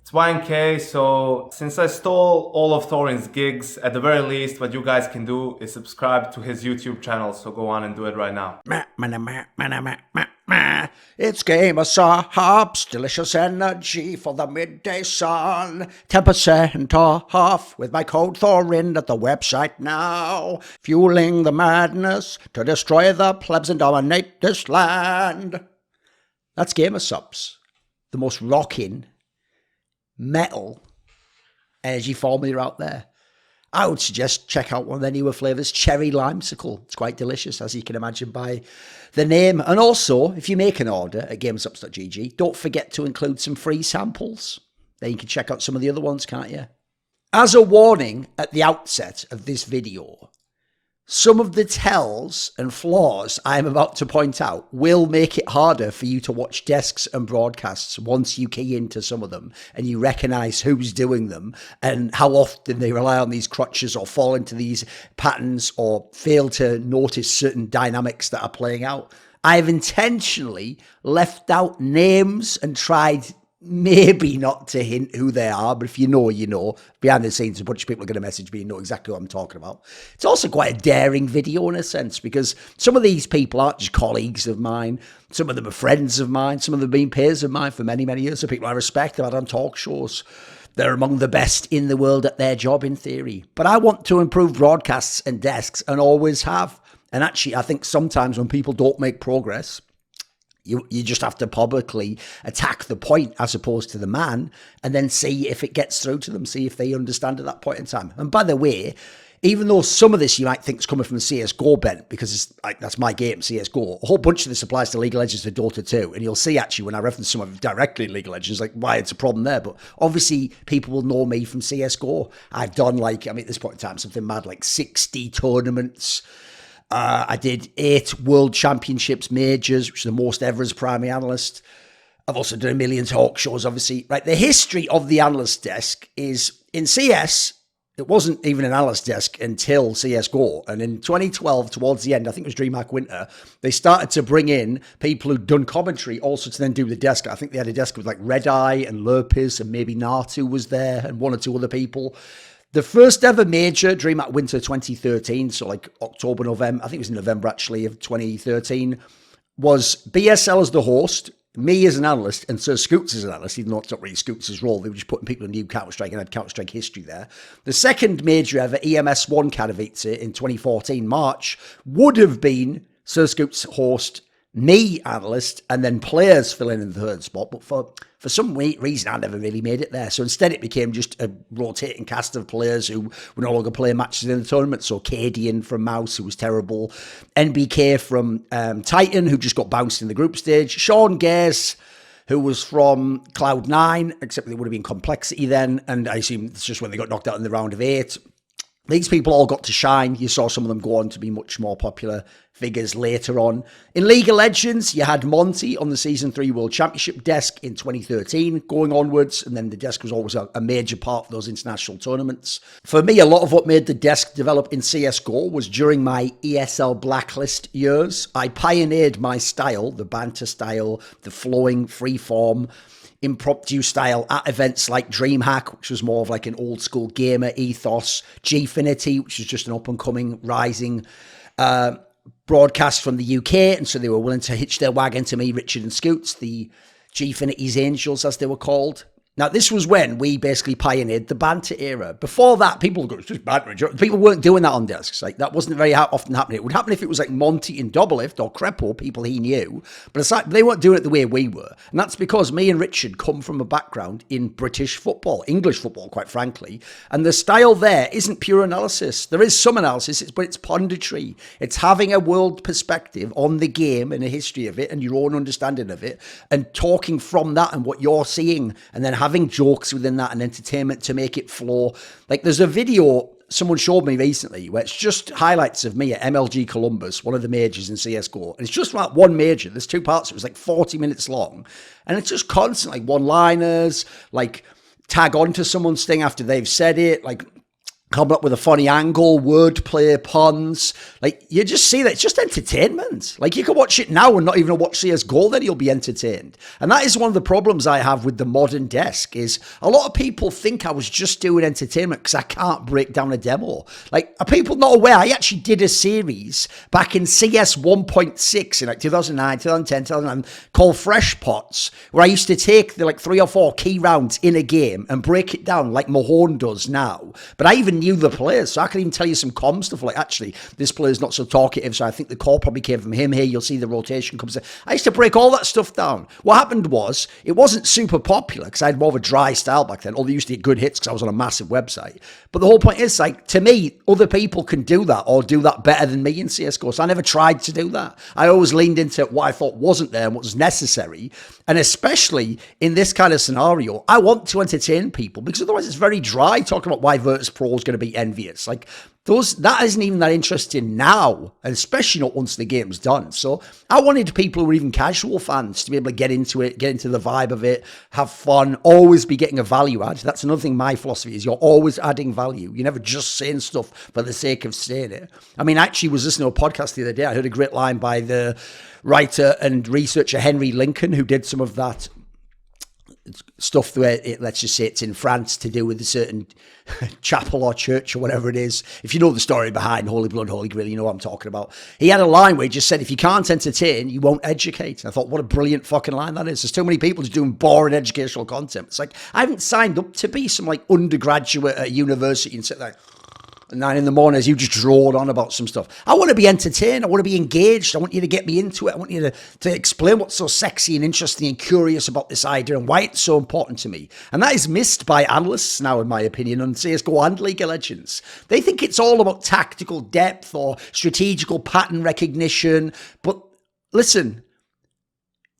It's YNK, so since I stole all of Thorin's gigs, at the very least, what you guys can do is subscribe to his YouTube channel, so go on and do it right now. It's Game of Subs, delicious energy for the midday sun. 10% off with my code Thorin at the website now. Fueling the madness to destroy the plebs and dominate this land. That's Game of Subs, the most rocking metal energy formula out there. I would suggest check out one of their newer flavours, Cherry Limesicle. It's quite delicious, as you can imagine by the name. And also, if you make an order at gamesups.gg, don't forget to include some free samples. Then you can check out some of the other ones, can't you? As a warning at the outset of this video, some of the tells and flaws I am about to point out will make it harder for you to watch desks and broadcasts once you key into some of them and you recognise who's doing them and how often they rely on these crutches or fall into these patterns or fail to notice certain dynamics that are playing out. I've intentionally left out names and tried maybe not to hint who they are, but if you know, you know. Behind the scenes, a bunch of people are going to message me and know exactly what I'm talking about. It's also quite a daring video in a sense, because some of these people aren't just colleagues of mine. Some of them are friends of mine. Some of them have been peers of mine for many, many years. So people I respect, I've had on talk shows. They're among the best in the world at their job in theory. But I want to improve broadcasts and desks and always have. And actually, I think sometimes when people don't make progress, you just have to publicly attack the point as opposed to the man and then see if it gets through to them, see if they understand at that point in time. And by the way, even though some of this you might think is coming from the CSGO bent, because it's like, that's my game, CSGO, a whole bunch of this applies to League of Legends for Dota 2. And you'll see actually when I reference some of it directly in League of Legends, like why it's a problem there. But obviously people will know me from CSGO. I've done at this point in time, something mad like 60 tournaments. I did 8 World Championships majors, which is the most ever as primary analyst. I've also done a million talk shows, obviously. Right, the history of the analyst desk is in CS. It wasn't even an analyst desk until CSGO. And in 2012, towards the end, I think it was DreamHack Winter, they started to bring in people who'd done commentary also to then do the desk. I think they had a desk with like Red Eye and Lurpis and maybe Natu was there and one or two other people. The first ever major, DreamHack Winter 2013, so like October, November, I think it was in November actually of 2013, was BSL as the host, me as an analyst, and Sir Scoots as an analyst, even though it's not really Scoots' role. They were just putting people in new Counter-Strike and had Counter-Strike history there. The second major ever, EMS1 Katowice in 2014, March, would have been Sir Scoots host, me analyst, and then players filling in the third spot. But for some reason, I never really made it there. So instead, it became just a rotating cast of players who were no longer playing matches in the tournament. So Cadian from Mouse, who was terrible. NBK from Titan, who just got bounced in the group stage. Sean Gaze, who was from Cloud9, except they would have been Complexity then. And I assume it's just when they got knocked out in the round of 8. These people all got to shine. You saw some of them go on to be much more popular figures later on. In League of Legends, you had Monty on the Season 3 World Championship desk in 2013 going onwards, and then the desk was always a major part of those international tournaments. For me, a lot of what made the desk develop in CSGO was during my ESL Blacklist years. I pioneered my style, the banter style, the flowing freeform, impromptu style at events like DreamHack, which was more of like an old school gamer ethos, Gfinity, which was just an up and coming rising broadcast from the UK, and so they were willing to hitch their wagon to me, Richard and Scoots, the Gfinity's Angels as they were called. Now, this was when we basically pioneered the banter era. Before that, people would go, it's just banter. People weren't doing that on desks. Like, that wasn't very often happening. It would happen if it was like Monty in Doublelift or Crepo, people he knew. But it's like, they weren't doing it the way we were. And that's because me and Richard come from a background in British football, English football, quite frankly. And the style there isn't pure analysis. There is some analysis, but it's punditry. It's having a world perspective on the game and a history of it and your own understanding of it and talking from that and what you're seeing and then having jokes within that and entertainment to make it flow. Like there's a video someone showed me recently where it's just highlights of me at MLG Columbus, one of the majors in CSGO. And it's just like one major. There's 2 parts. It was like 40 minutes long. And it's just constantly one-liners, like tag onto someone's thing after they've said it. Like coming up with a funny angle, wordplay, puns. Like, you just see that it's just entertainment. Like, you can watch it now and not even watch CSGO, then you'll be entertained. And that is one of the problems I have with the modern desk, is a lot of people think I was just doing entertainment because I can't break down a demo. Like, are people not aware? I actually did a series back in CS 1.6 in like 2009, 2010, 2011 called Fresh Pots, where I used to take the like 3 or 4 key rounds in a game and break it down like Mahone does now. But I even knew the players, so I can even tell you some comm stuff like, actually, this player's not so talkative, so I think the call probably came from him. Here, you'll see the rotation comes in. I used to break all that stuff down. What happened was, it wasn't super popular because I had more of a dry style back then, although I used to get good hits because I was on a massive website. But the whole point is, like, to me, other people can do that or do that better than me in CSGO, so I never tried to do that. I always leaned into what I thought wasn't there and what was necessary, and especially in this kind of scenario, I want to entertain people, because otherwise it's very dry talking about why Virtus Pro is going to be envious. Like, that isn't even that interesting now, and especially not once the game's done. So I wanted people who were even casual fans to be able to get into it, get into the vibe of it, have fun, always be getting a value add. That's another thing my philosophy is, you're always adding value. You're never just saying stuff for the sake of saying it. I mean, I actually was listening to a podcast the other day. I heard a great line by the writer and researcher Henry Lincoln, who did some of that stuff where let's just say it's in France to do with a certain chapel or church or whatever it is. If you know the story behind Holy Blood, Holy Grail, you know what I'm talking about. He had a line where he just said, if you can't entertain, you won't educate. And I thought, what a brilliant fucking line that is. There's too many people just doing boring educational content. It's like, I haven't signed up to be some like undergraduate at a university and sit there at 9 a.m. as you just drone on about some stuff. I want to be entertained. I want to be engaged. I want you to get me into it. I want you to explain what's so sexy and interesting and curious about this idea and why it's so important to me. And that is missed by analysts now, in my opinion, on CSGO and League of Legends. They think it's all about tactical depth or strategical pattern recognition. But listen,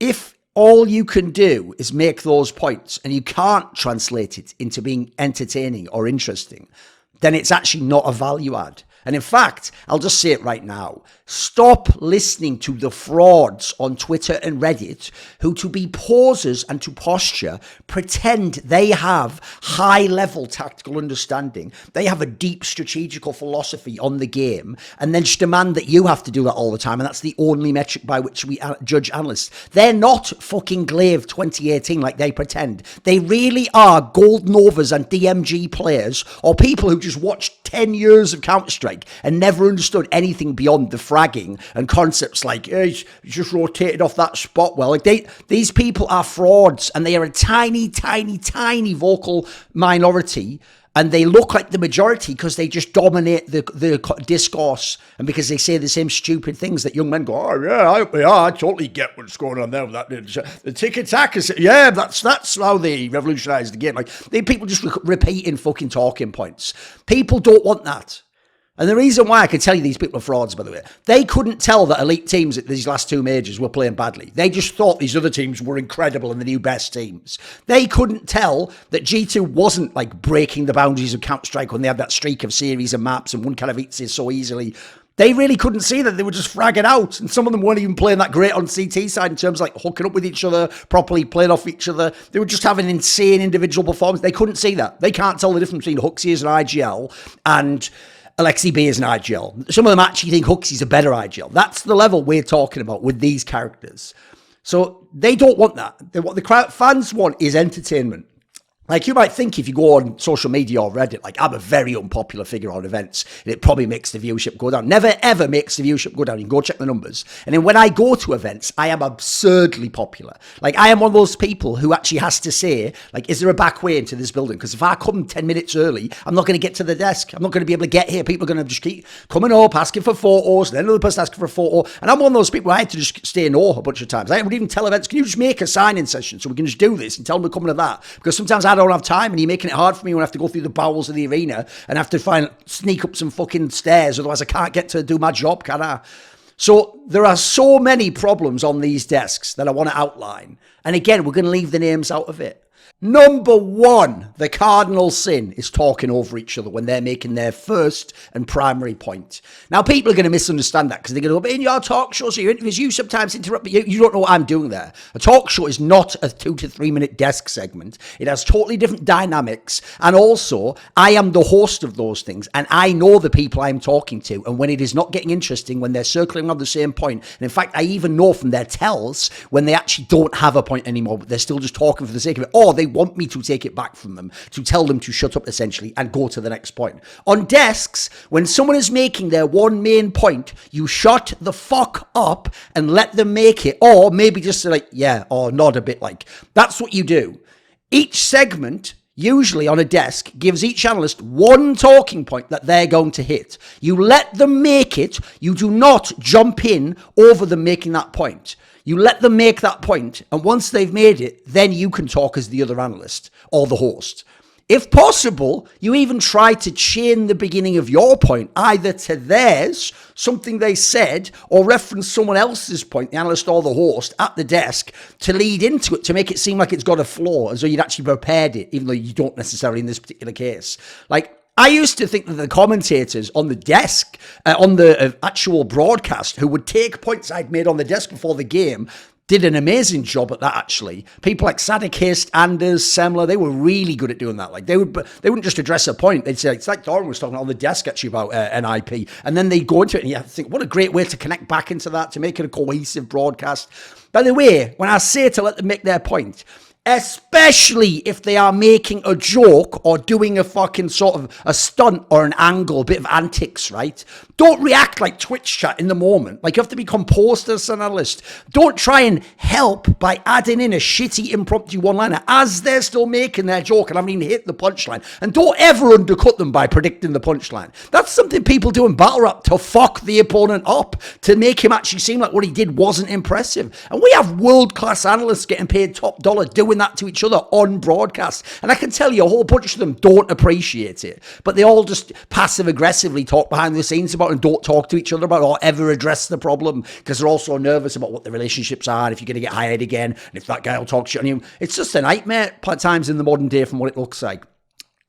if all you can do is make those points and you can't translate it into being entertaining or interesting, then it's actually not a value add. And in fact, I'll just say it right now. Stop listening to the frauds on Twitter and Reddit who, to be posers and to posture, pretend they have high-level tactical understanding. They have a deep strategical philosophy on the game, and then just demand that you have to do that all the time, and that's the only metric by which we judge analysts. They're not fucking Glaive 2018 like they pretend. They really are Gold Novas and DMG players, or people who just watched 10 years of Counter-Strike and never understood anything beyond the fragging and concepts like, hey, he's just rotated off that spot well. Like, these people are frauds, and they are a tiny, tiny, tiny vocal minority, and they look like the majority because they just dominate the discourse, and because they say the same stupid things that young men go, oh yeah, I totally get what's going on there with that. The tick-attack is, yeah, that's how they revolutionised the game. Like, people just repeating fucking talking points. People don't want that. And the reason why I can tell you these people are frauds, by the way, they couldn't tell that elite teams at these last 2 majors were playing badly. They just thought these other teams were incredible and the new best teams. They couldn't tell that G2 wasn't like breaking the boundaries of Counter-Strike when they had that streak of series and maps and won Katowice so easily. They really couldn't see that. They were just fragging out. And some of them weren't even playing that great on CT side in terms of like hooking up with each other, properly playing off each other. They were just having insane individual performance. They couldn't see that. They can't tell the difference between Huxley as an IGL and Alexi B is an IGL. Some of them actually think Huxley's a better IGL. That's the level we're talking about with these characters. So they don't want that. What the fans want is entertainment. Like, you might think if you go on social media or Reddit, like, I'm a very unpopular figure on events, and it probably makes the viewership go down. Never, ever makes the viewership go down. You can go check the numbers. And then when I go to events, I am absurdly popular. Like, I am one of those people who actually has to say, like, is there a back way into this building? Because if I come 10 minutes early, I'm not going to get to the desk. I'm not going to be able to get here. People are going to just keep coming up, asking for photos, and then another person asking for a photo. And I'm one of those people where I had to just stay in awe a bunch of times. I would even tell events, can you just make a sign-in session so we can just do this and tell them we're coming to that? Because sometimes I don't have time, and you make making it hard for me when I have to go through the bowels of the arena and have to sneak up some fucking stairs. Otherwise I can't get to do my job, can I? So there are so many problems on these desks that I want to outline. And again, we're going to leave the names out of it. Number one, the cardinal sin is talking over each other when they're making their first and primary point. Now, people are going to misunderstand that because they're going to go, in your talk shows or your interviews, you sometimes interrupt, but you don't know what I'm doing there. A talk show is not a 2 to 3 minute desk segment. It has totally different dynamics. And also, I am the host of those things, and I know the people I'm talking to. And when it is not getting interesting, when they're circling on the same point, and in fact, I even know from their tells when they actually don't have a point anymore, but they're still just talking for the sake of it, or they want me to take it back from them, to tell them to shut up essentially and go to the next point. On desks, when someone is making their one main point, you shut the fuck up and let them make it, or maybe just like, yeah, or nod a bit like. That's what you do. Each segment, usually on a desk, gives each analyst one talking point that they're going to hit. You let them make it. You do not jump in over them making that point. You let them make that point, and once they've made it, then you can talk as the other analyst or the host. If possible, you even try to chain the beginning of your point either to theirs, something they said, or reference someone else's point, the analyst or the host, at the desk to lead into it, to make it seem like it's got a flaw, as though you'd actually prepared it, even though you don't necessarily in this particular case. Like, I used to think that the commentators on the desk, on the actual broadcast, who would take points I'd made on the desk before the game, did an amazing job at that, actually. People like Sadek Hist, Anders, Semler, they were really good at doing that. Like, they wouldn't just address a point. They'd say, it's like Thorin was talking on the desk, actually, about NIP. And then they'd go into it, and you think, what a great way to connect back into that, to make it a cohesive broadcast. By the way, when I say to let them make their point, especially if they are making a joke or doing a fucking sort of a stunt or an angle, a bit of antics, right? Don't react like Twitch chat in the moment. Like, you have to be composed as an analyst. Don't try and help by adding in a shitty impromptu one-liner as they're still making their joke and haven't even hit the punchline. And don't ever undercut them by predicting the punchline. That's something people do in battle rap to fuck the opponent up, to make him actually seem like what he did wasn't impressive. And we have world-class analysts getting paid top dollar doing that to each other on broadcast. And I can tell you a whole bunch of them don't appreciate it, but they all just passive-aggressively talk behind the scenes about and don't talk to each other about or ever address the problem because they're also nervous about what the relationships are and if you're going to get hired again and if that guy will talk shit on you. It's just a nightmare at times in the modern day from what it looks like.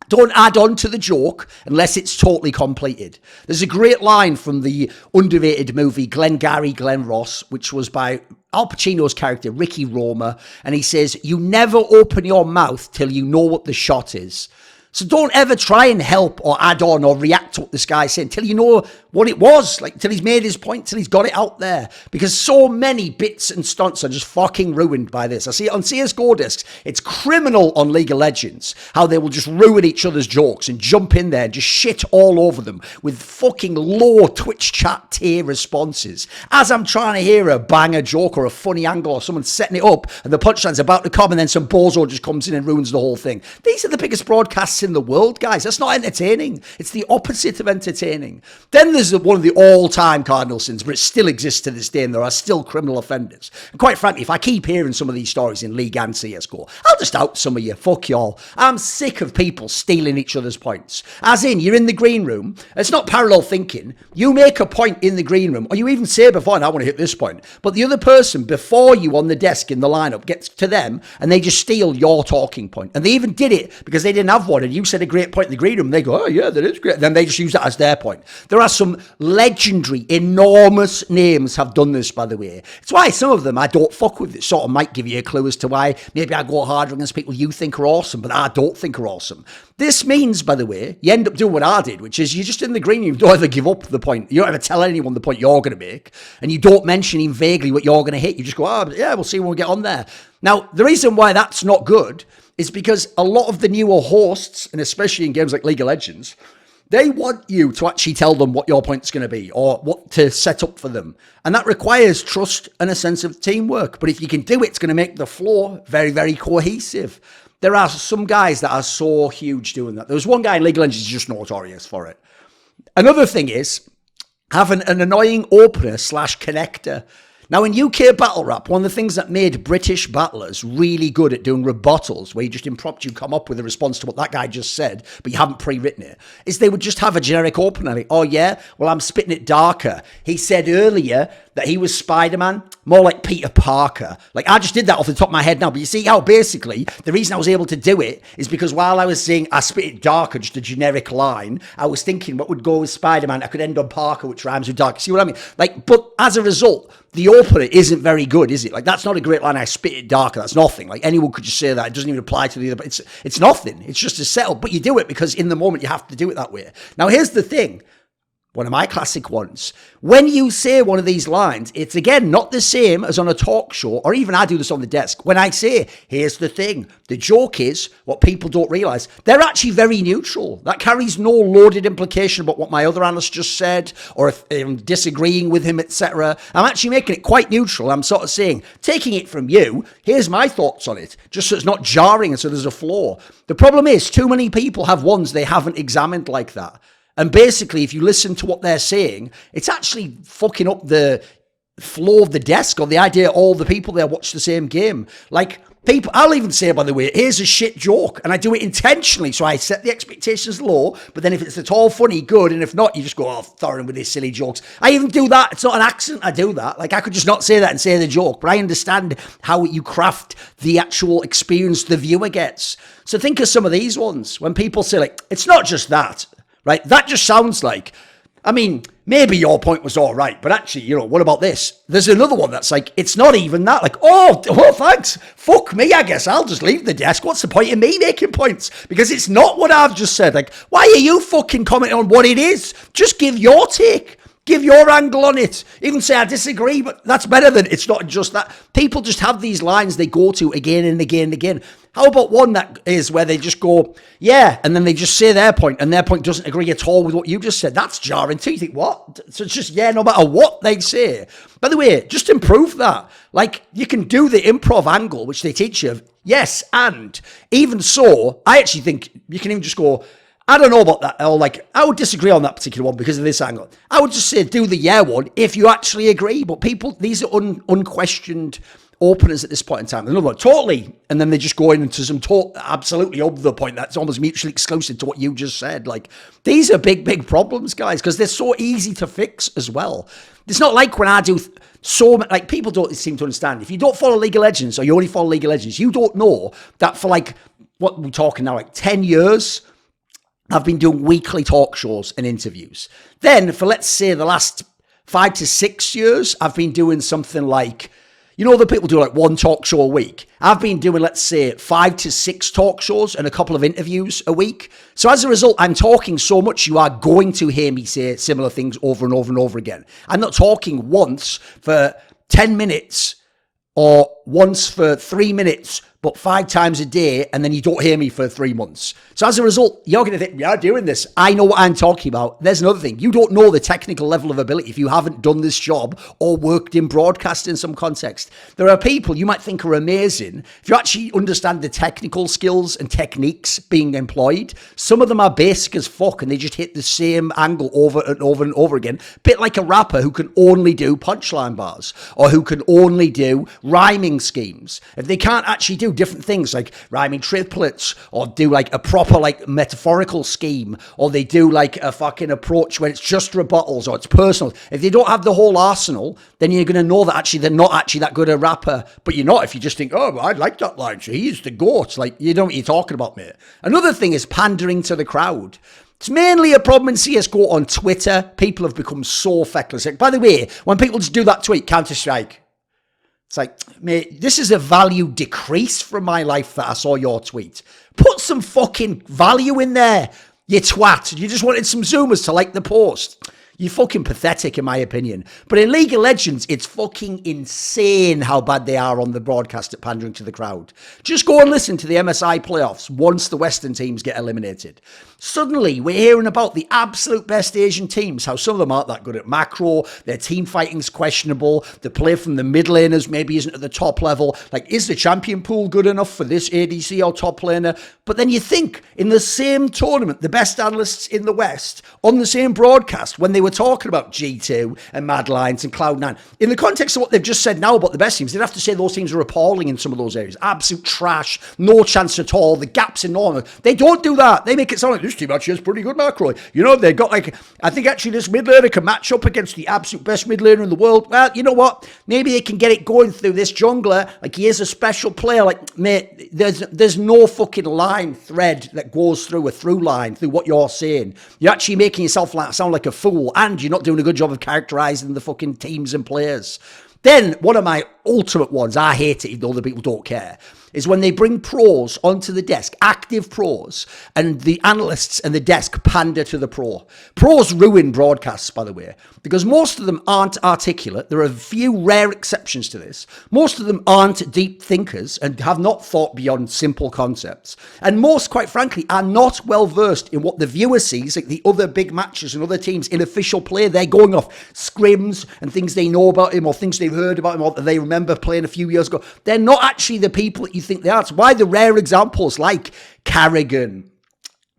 Don't add on to the joke unless it's totally completed. There's a great line from the underrated movie Glengarry Glen Ross, which was by Al Pacino's character, Ricky Roma, and he says, you never open your mouth till you know what the shot is. So don't ever try and help or add on or react to what this guy's saying till you know what it was, like till he's made his point, till he's got it out there. Because so many bits and stunts are just fucking ruined by this. I see it on CSGO discs. It's criminal on League of Legends how they will just ruin each other's jokes and jump in there and just shit all over them with fucking low Twitch chat tier responses. As I'm trying to hear a banger joke or a funny angle or someone setting it up and the punchline's about to come and then some bozo just comes in and ruins the whole thing. These are the biggest broadcasts in the world, guys. That's not entertaining. It's the opposite of entertaining. Then there's one of the all-time cardinal sins, but it still exists to this day, and there are still criminal offenders. And quite frankly, if I keep hearing some of these stories in League and CSGO, I'll just out some of you. Fuck y'all. I'm sick of people stealing each other's points. As in, you're in the green room. It's not parallel thinking. You make a point in the green room, or you even say before, I want to hit this point. But the other person before you on the desk in the lineup gets to them, and they just steal your talking point. And they even did it because they didn't have one, and you said a great point in the green room. They go, oh yeah, that is great. And then they just use that as their point. There are some legendary, enormous names have done this, by the way. It's why some of them I don't fuck with. It sort of might give you a clue as to why maybe I go harder against people you think are awesome, but I don't think are awesome. This means, by the way, you end up doing what I did, which is you're just in the green room. You don't ever give up the point. You don't ever tell anyone the point you're going to make, and you don't mention even vaguely what you're going to hit. You just go, oh, yeah, we'll see when we get on there. Now, the reason why that's not good is because a lot of the newer hosts, and especially in games like League of Legends, they want you to actually tell them what your point's going to be or what to set up for them. And that requires trust and a sense of teamwork. But if you can do it, it's going to make the floor very, very cohesive. There are some guys that are so huge doing that. There was one guy in League of Legends who's just notorious for it. Another thing is having an annoying opener / connector. Now, in UK battle rap, one of the things that made British battlers really good at doing rebuttals, where you just impromptu come up with a response to what that guy just said, but you haven't pre-written it, is they would just have a generic opener. Like, oh yeah, well, I'm spitting it darker. He said earlier that he was Spider-Man, more like Peter Parker. Like, I just did that off the top of my head now, but you see how basically the reason I was able to do it is because while I was saying I spit it darker, just a generic line, I was thinking what would go with Spider-Man. I could end on Parker, which rhymes with dark. See what I mean? Like, but as a result, the opener isn't very good, is it? Like, that's not a great line. I spit it darker. That's nothing. Like, anyone could just say that. It doesn't even apply to the other, but it's nothing. It's just a setup. But you do it because in the moment you have to do it that way. Now, here's the thing. One of my classic ones. When you say one of these lines, it's again not the same as on a talk show, or even I do this on the desk. When I say, here's the thing, the joke is, what people don't realize, they're actually very neutral. That carries no loaded implication about what my other analyst just said, or if I'm disagreeing with him, etc. I'm actually making it quite neutral. I'm sort of saying, taking it from you, here's my thoughts on it, just so it's not jarring and so there's a flaw. The problem is, too many people have ones they haven't examined like that. And basically, if you listen to what they're saying, it's actually fucking up the flow of the desk or the idea all the people there watch the same game. Like, people, I'll even say, by the way, here's a shit joke. And I do it intentionally. So I set the expectations low. But then if it's at all funny, good. And if not, you just go, oh, Thorin with his silly jokes. I even do that. It's not an accident I do that. Like, I could just not say that and say the joke. But I understand how you craft the actual experience the viewer gets. So think of some of these ones. When people say, like, it's not just that. Right? That just sounds like, I mean, maybe your point was all right, but actually, you know, what about this? There's another one that's like, it's not even that. Like, oh, well, thanks. Fuck me, I guess I'll just leave the desk. What's the point in me making points? Because it's not what I've just said. Like, why are you fucking commenting on what it is? Just give your take. Give your angle on it. Even say I disagree, but that's better than it's not just that. People just have these lines they go to again and again and again. How about one that is where they just go, yeah, and then they just say their point, and their point doesn't agree at all with what you just said. That's jarring too. You think, what? So it's just, yeah, no matter what they say. By the way, just improve that. Like, you can do the improv angle, which they teach you. Yes, and even so, I actually think you can even just go, I don't know about that, or like, I would disagree on that particular one because of this angle. I would just say do the yeah one if you actually agree, but people, these are unquestioned openers at this point in time. Another one, totally, and then they just go into some absolutely other point that's almost mutually exclusive to what you just said. Like, these are big problems, guys, because they're so easy to fix as well. It's not like when I do like, people don't seem to understand. If you don't follow League of Legends, or you only follow League of Legends, you don't know that for like, what we're talking now, like 10 years, I've been doing weekly talk shows and interviews. Then for, let's say, the last 5 to 6 years, I've been doing something like, you know, the people do like one talk show a week. I've been doing, let's say, 5 to 6 talk shows and a couple of interviews a week. So as a result, I'm talking so much, you are going to hear me say similar things over and over and over again. I'm not talking once for 10 minutes or once for 3 minutes, but 5 times a day, and then you don't hear me for 3 months. So as a result, you're going to think, we are doing this. I know what I'm talking about. There's another thing. You don't know the technical level of ability if you haven't done this job or worked in broadcast in some context. There are people you might think are amazing. If you actually understand the technical skills and techniques being employed, some of them are basic as fuck, and they just hit the same angle over and over and over again. Bit like a rapper who can only do punchline bars, or who can only do rhyming schemes. If they can't actually do different things like rhyming triplets, or do like a proper like metaphorical scheme, or they do like a fucking approach where it's just rebuttals or it's personal. If they don't have the whole arsenal, then you're going to know that actually they're not actually that good a rapper. But you're not if you just think, oh, I like that line, so he's the GOAT. Like, you know what you're talking about, mate. Another thing is pandering to the crowd. It's mainly a problem in CSGO on Twitter. People have become so feckless. Like, by the way, when people just do that tweet, Counter-Strike, it's like, mate, this is a value decrease from my life that I saw your tweet. Put some fucking value in there, you twat. You just wanted some Zoomers to like the post. You're fucking pathetic, in my opinion. But in League of Legends, it's fucking insane how bad they are on the broadcast at pandering to the crowd. Just go and listen to the MSI playoffs once the Western teams get eliminated. Suddenly, we're hearing about the absolute best Asian teams, how some of them aren't that good at macro, their team fighting's questionable, the play from the mid laners maybe isn't at the top level. Like, is the champion pool good enough for this ADC or top laner? But then you think, in the same tournament, the best analysts in the West, on the same broadcast, when they were were talking about G2 and Mad Lions and Cloud9, in the context of what they've just said now about the best teams, they'd have to say those teams are appalling in some of those areas. Absolute trash, no chance at all, the gap's enormous. They don't do that. They make it sound like this team actually has pretty good macro. You know, they've got like, I think actually this mid laner can match up against the absolute best mid laner in the world. Well, you know what? Maybe they can get it going through this jungler. Like, he is a special player. Like, mate, there's no fucking line thread that goes through a through line through what you're saying. You're actually making yourself sound like a fool, and you're not doing a good job of characterizing the fucking teams and players. Then, one of my ultimate ones, I hate it even though other people don't care, is when they bring pros onto the desk, active pros, and the analysts and the desk pander to the pro. Pros ruin broadcasts, by the way, because most of them aren't articulate. There are a few rare exceptions to this. Most of them aren't deep thinkers and have not thought beyond simple concepts. And most, quite frankly, are not well versed in what the viewer sees, like the other big matches and other teams in official play. They're going off scrims and things they know about him or things they've heard about him or that they remember playing a few years ago. They're not actually the people that you think they are. It's why the rare examples like Carrigan,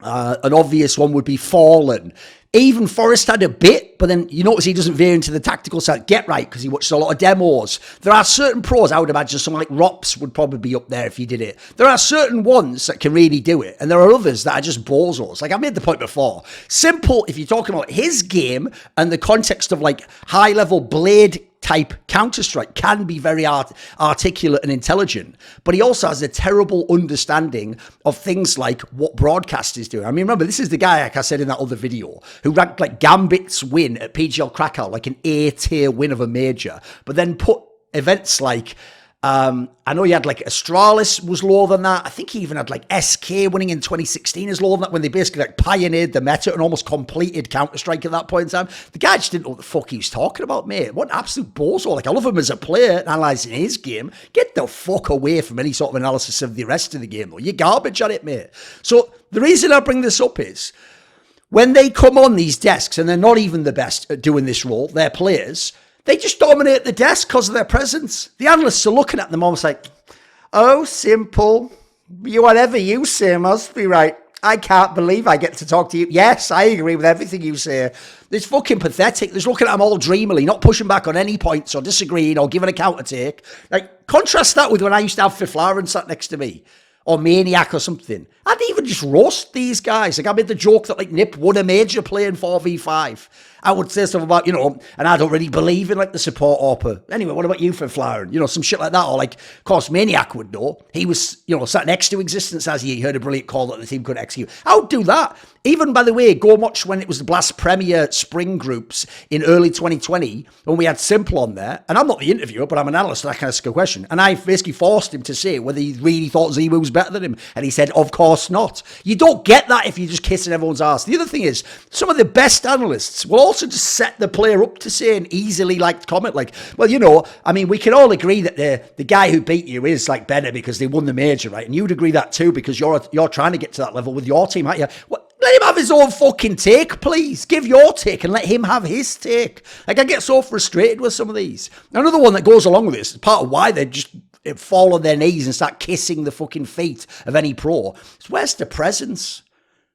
an obvious one would be Fallen. Even Forrest had a bit, but then you notice he doesn't veer into the tactical side. Get right, because he watches a lot of demos. There are certain pros, I would imagine someone like Rops would probably be up there if he did it. There are certain ones that can really do it, and there are others that are just bozos. Like I made the point before. Simple, if you're talking about his game and the context of like high-level blade type Counter-Strike, can be very articulate and intelligent, but he also has a terrible understanding of things like what broadcast is doing. I mean, remember, this is the guy, like I said in that other video, who ranked like Gambit's win at PGL Krakow like an A-tier win of a major, but then put events like I know he had like Astralis was lower than that. I think he even had like SK winning in 2016 is lower than that, when they basically like pioneered the meta and almost completed Counter-Strike at that point in time. The guy just didn't know what the fuck he was talking about, mate. What an absolute bozo. Like, I love him as a player, analysing his game. Get the fuck away from any sort of analysis of the rest of the game, though. You're garbage at it, mate. So the reason I bring this up is, when they come on these desks, and they're not even the best at doing this role, they're players, they just dominate the desk because of their presence. The analysts are looking at them almost like, oh, simple. Whatever you say must be right. I can't believe I get to talk to you. Yes, I agree with everything you say. It's fucking pathetic. They're looking at them all dreamily, not pushing back on any points or disagreeing or giving a counter take. Like, contrast that with when I used to have Fiflaren sat next to me, or Maniac or something. I'd even just roast these guys. Like, I made the joke that like Nip won a major playing 4v5. I would say stuff about, you know, and I don't really believe in like the support AWPer. Anyway, what about you for Flaren? You know, some shit like that. Or like, of course, Maniac would know. He was, you know, sat next to Existence as he heard a brilliant call that the team could execute. I would do that. Even, by the way, go and watch when it was the Blast Premier Spring Groups in early 2020, when we had Simple on there. And I'm not the interviewer, but I'm an analyst, and I can ask a question. And I basically forced him to say whether he really thought Zemu was better than him. And he said, of course not. You don't get that if you're just kissing everyone's ass. The other thing is, some of the best analysts will also just set the player up to say an easily liked comment like, well, you know, I mean, we can all agree that the guy who beat you is like better because they won the major, right? And you'd agree that too because you're trying to get to that level with your team, aren't you? What? Let him have his own fucking take, please. Give your take and let him have his take. Like, I get so frustrated with some of these. Another one that goes along with this, part of why they just fall on their knees and start kissing the fucking feet of any pro, is where's the presence?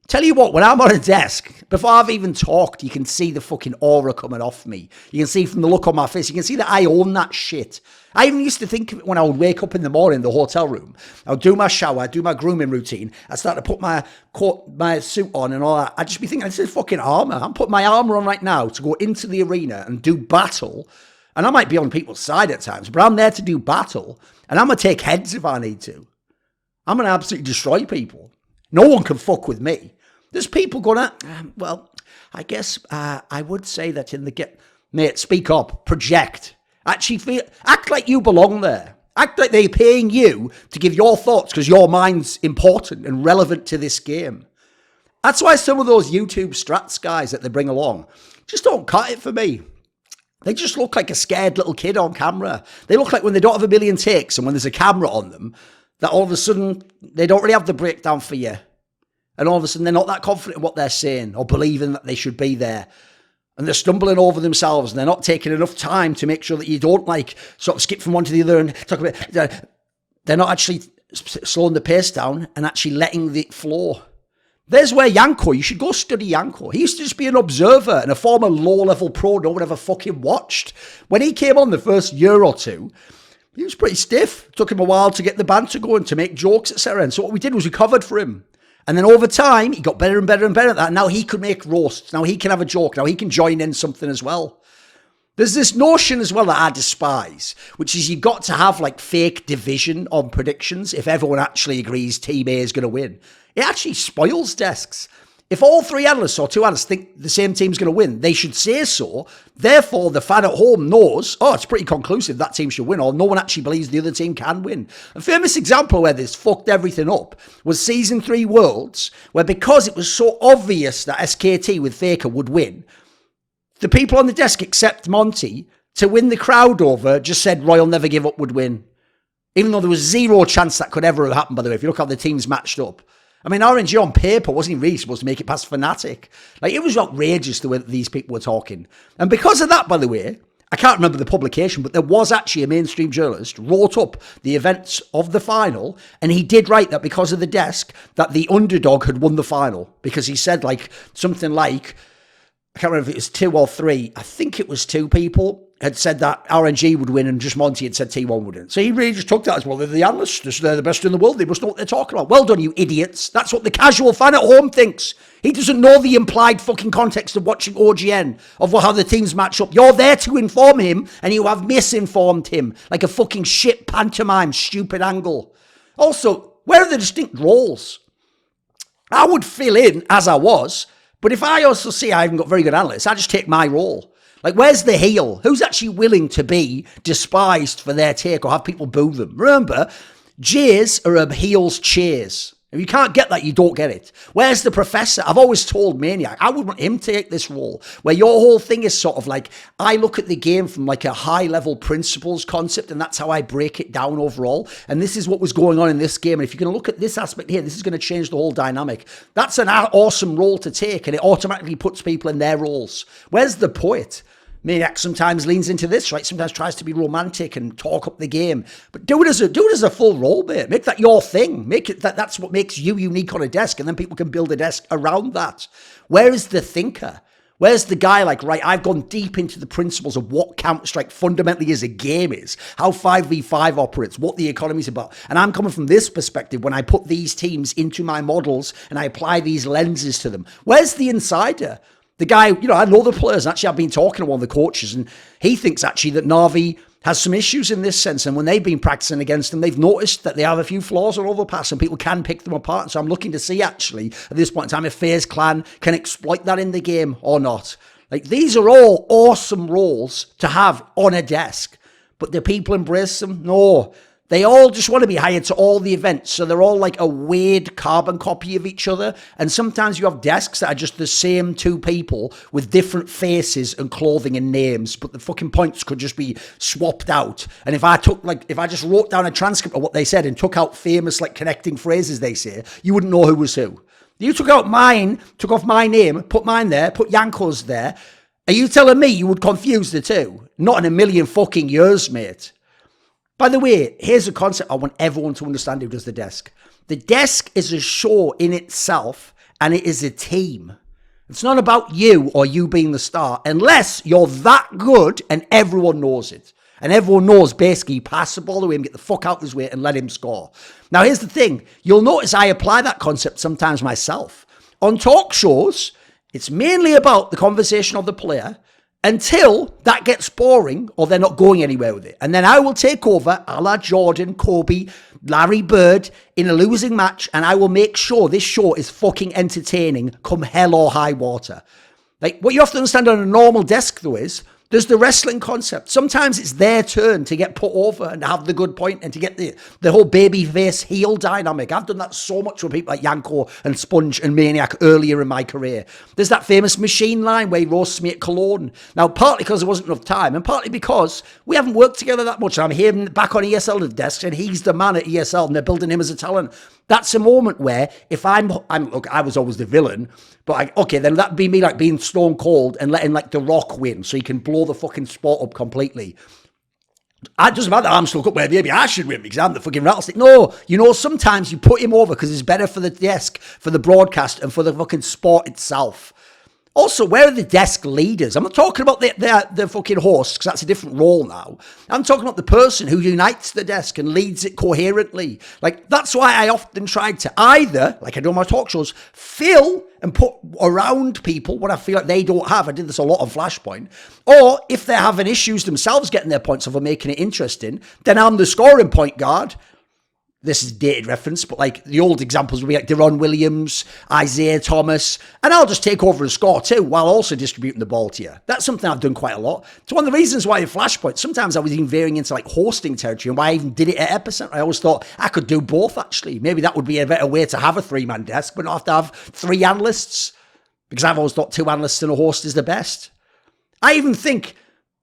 Tell you what, when I'm on a desk, before I've even talked, you can see the fucking aura coming off me. You can see from the look on my face, you can see that I own that shit. I even used to think of it when I would wake up in the morning in the hotel room. I would do my shower, I'd do my grooming routine. I'd start to put my coat, my suit on and all that. I'd just be thinking, this is fucking armor. I'm putting my armor on right now to go into the arena and do battle. And I might be on people's side at times, but I'm there to do battle. And I'm going to take heads if I need to. I'm going to absolutely destroy people. No one can fuck with me. There's people going, well, I guess I would say that in the get, mate, speak up, project. Actually, act like you belong there. Act like they're paying you to give your thoughts because your mind's important and relevant to this game. That's why some of those YouTube strats guys that they bring along just don't cut it for me. They just look like a scared little kid on camera. They look like when they don't have a million takes and when there's a camera on them, that all of a sudden they don't really have the breakdown for you. And all of a sudden they're not that confident in what they're saying or believing that they should be there. And they're stumbling over themselves and they're not taking enough time to make sure that you don't like sort of skip from one to the other and talk about, they're not actually slowing the pace down and actually letting it flow. There's where Yanko, you should go study Yanko. He used to just be an observer and a former low-level pro no one ever fucking watched. When he came on the first year or two, he was pretty stiff. It took him a while to get the banter going, to make jokes, etc. And so what we did was we covered for him. And then over time, he got better and better and better at that. Now he could make roasts. Now he can have a joke. Now he can join in something as well. There's this notion as well that I despise, which is you've got to have like fake division on predictions if everyone actually agrees Team A is going to win. It actually spoils desks. If all three analysts or two analysts think the same team's going to win, they should say so. Therefore, the fan at home knows, oh, it's pretty conclusive that team should win, or no one actually believes the other team can win. A famous example where this fucked everything up was Season 3 Worlds, where because it was so obvious that SKT with Faker would win, the people on the desk, except Monty, to win the crowd over, just said Royal Never Give Up would win. Even though there was zero chance that could ever have happened, by the way, if you look how the teams matched up. I mean, RNG on paper wasn't even really supposed to make it past Fnatic. Like, it was outrageous the way that these people were talking. And because of that, by the way, I can't remember the publication, but there was actually a mainstream journalist wrote up the events of the final, and he did write that because of the desk, that the underdog had won the final. Because he said, like, something like, I can't remember if it was 2 or 3, I think it was 2 people, had said that RNG would win and just Monty had said T1 would win. So he really just took that as, well, they're the analysts, they're the best in the world, they must know what they're talking about. Well done, you idiots. That's what the casual fan at home thinks. He doesn't know the implied fucking context of watching OGN, of how the teams match up. You're there to inform him, and you have misinformed him, like a fucking shit pantomime, stupid angle. Also, where are the distinct roles? I would fill in as I was, but if I also see I haven't got very good analysts, I just take my role. Like, where's the heel? Who's actually willing to be despised for their take or have people boo them? Remember, J's are a heel's cheers. If you can't get that, you don't get it. Where's the professor? I've always told Maniac, I would want him to take this role, where your whole thing is sort of like, I look at the game from like a high-level principles concept, and that's how I break it down overall. And this is what was going on in this game. And if you're going to look at this aspect here, this is going to change the whole dynamic. That's an awesome role to take, and it automatically puts people in their roles. Where's the poet? Maniac sometimes leans into this, right? Sometimes tries to be romantic and talk up the game. But do it as a full role, mate. Make that your thing. Make it that's what makes you unique on a desk, and then people can build a desk around that. Where is the thinker? Where's the guy like, right, I've gone deep into the principles of what Counter-Strike fundamentally as a game is, how 5v5 operates, what the economy's about. And I'm coming from this perspective when I put these teams into my models and I apply these lenses to them. Where's the insider? The guy, I know the players. Actually, I've been talking to one of the coaches, and he thinks actually that Na'Vi has some issues in this sense. And when they've been practicing against them, they've noticed that they have a few flaws on overpass, and people can pick them apart. And so I'm looking to see actually at this point in time if FaZe Clan can exploit that in the game or not. Like, these are all awesome roles to have on a desk, but do people embrace them? No. They all just want to be hired to all the events. So they're all like a weird carbon copy of each other. And sometimes you have desks that are just the same 2 people with different faces and clothing and names. But the fucking points could just be swapped out. And if I just wrote down a transcript of what they said and took out famous like connecting phrases they say, you wouldn't know who was who. You took off my name, put mine there, put Yanko's there. Are you telling me you would confuse the two? Not in a million fucking years, mate. By the way, here's a concept I want everyone to understand who does the desk. The desk is a show in itself, and it is a team. It's not about you or you being the star, unless you're that good and everyone knows it. And everyone knows basically pass the ball to him, get the fuck out of his way, and let him score. Now, here's the thing. You'll notice I apply that concept sometimes myself. On talk shows, it's mainly about the conversation of the player, until that gets boring or they're not going anywhere with it. And then I will take over a la Jordan, Kobe, Larry Bird in a losing match, and I will make sure this show is fucking entertaining come hell or high water. Like, what you have to understand on a normal desk, though, is there's the wrestling concept. Sometimes it's their turn to get put over and have the good point and to get the whole babyface heel dynamic. I've done that so much with people like Yanko and Sponge and Maniac earlier in my career. There's that famous machine line where he roasts me at Cologne. Now, partly because there wasn't enough time, and partly because we haven't worked together that much. I'm here back on ESL desks, and he's the man at ESL, and they're building him as a talent. That's a moment where if I'm look, I was always the villain, but then that'd be me like being stone cold and letting like The Rock win so he can blow the fucking sport up completely. It doesn't matter, I'm stuck up where maybe I should win because I'm the fucking rattlesnake. No, sometimes you put him over because it's better for the desk, for the broadcast, and for the fucking sport itself. Also, where are the desk leaders? I'm not talking about the fucking hosts, because that's a different role now. I'm talking about the person who unites the desk and leads it coherently. Like, that's why I often tried to either, like I do on my talk shows, fill and put around people what I feel like they don't have. I did this a lot on Flashpoint. Or if they're having issues themselves getting their points off or making it interesting, then I'm the scoring point guard. This is dated reference, but like the old examples would be like Deron Williams, Isaiah Thomas, and I'll just take over and score too while also distributing the ball to you. That's something I've done quite a lot. It's one of the reasons why in Flashpoint, sometimes I was even veering into like hosting territory and why I even did it at Epicenter. I always thought I could do both actually. Maybe that would be a better way to have a 3-man desk, but not have to have 3 analysts, because I've always thought 2 analysts and a host is the best. I even think,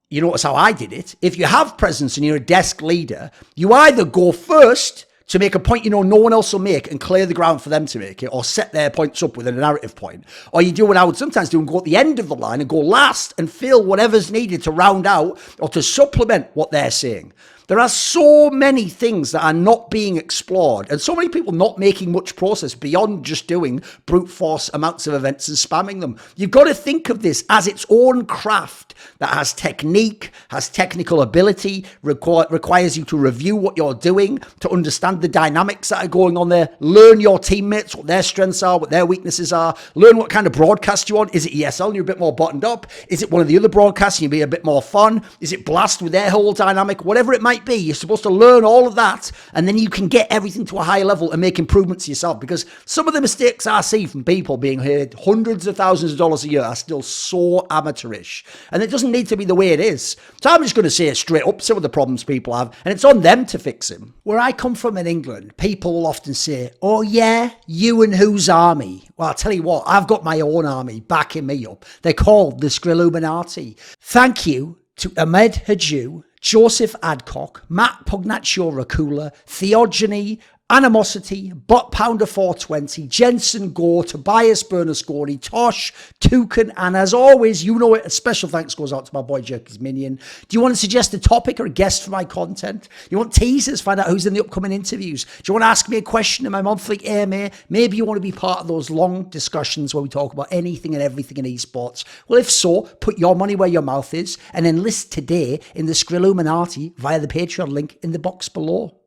you notice how I did it, if you have presence and you're a desk leader, you either go first to make a point no one else will make and clear the ground for them to make it, or set their points up with a narrative point. Or you do what I would sometimes do and go at the end of the line and go last and fill whatever's needed to round out or to supplement what they're saying. There are so many things that are not being explored and so many people not making much process beyond just doing brute force amounts of events and spamming them. You've got to think of this as its own craft that has technique, has technical ability, requires you to review what you're doing, to understand the dynamics that are going on there, learn your teammates, what their strengths are, what their weaknesses are, learn what kind of broadcast you want. Is it ESL and you're a bit more buttoned up? Is it one of the other broadcasts and you'll be a bit more fun? Is it Blast with their whole dynamic? Whatever it might be, you're supposed to learn all of that, and then you can get everything to a higher level and make improvements yourself, because some of the mistakes I see from people being paid hundreds of thousands of dollars a year are still so amateurish, and it doesn't need to be the way it is. So I'm just going to say it straight up, some of the problems people have, and it's on them to fix them. Where I come from in England, people will often say, oh yeah, you and whose army? Well, I'll tell you what, I've got my own army backing me up. They're called the Skrilluminati. Thank you to Ahmed Hadjou, Joseph Adcock, Matt Pugnatio Rajcula, Theogony, Animosity, Bot Pounder 420, Jensen Goh, Tobias Bernasconi, Tosh, Torin, and as always, you know it, a special thanks goes out to my boy Jerky's Minion. Do you want to suggest a topic or a guest for my content? You want teasers, find out who's in the upcoming interviews? Do you want to ask me a question in my monthly AMA? Maybe you want to be part of those long discussions where we talk about anything and everything in esports. Well, if so, put your money where your mouth is and enlist today in the Skrilluminati via the Patreon link in the box below.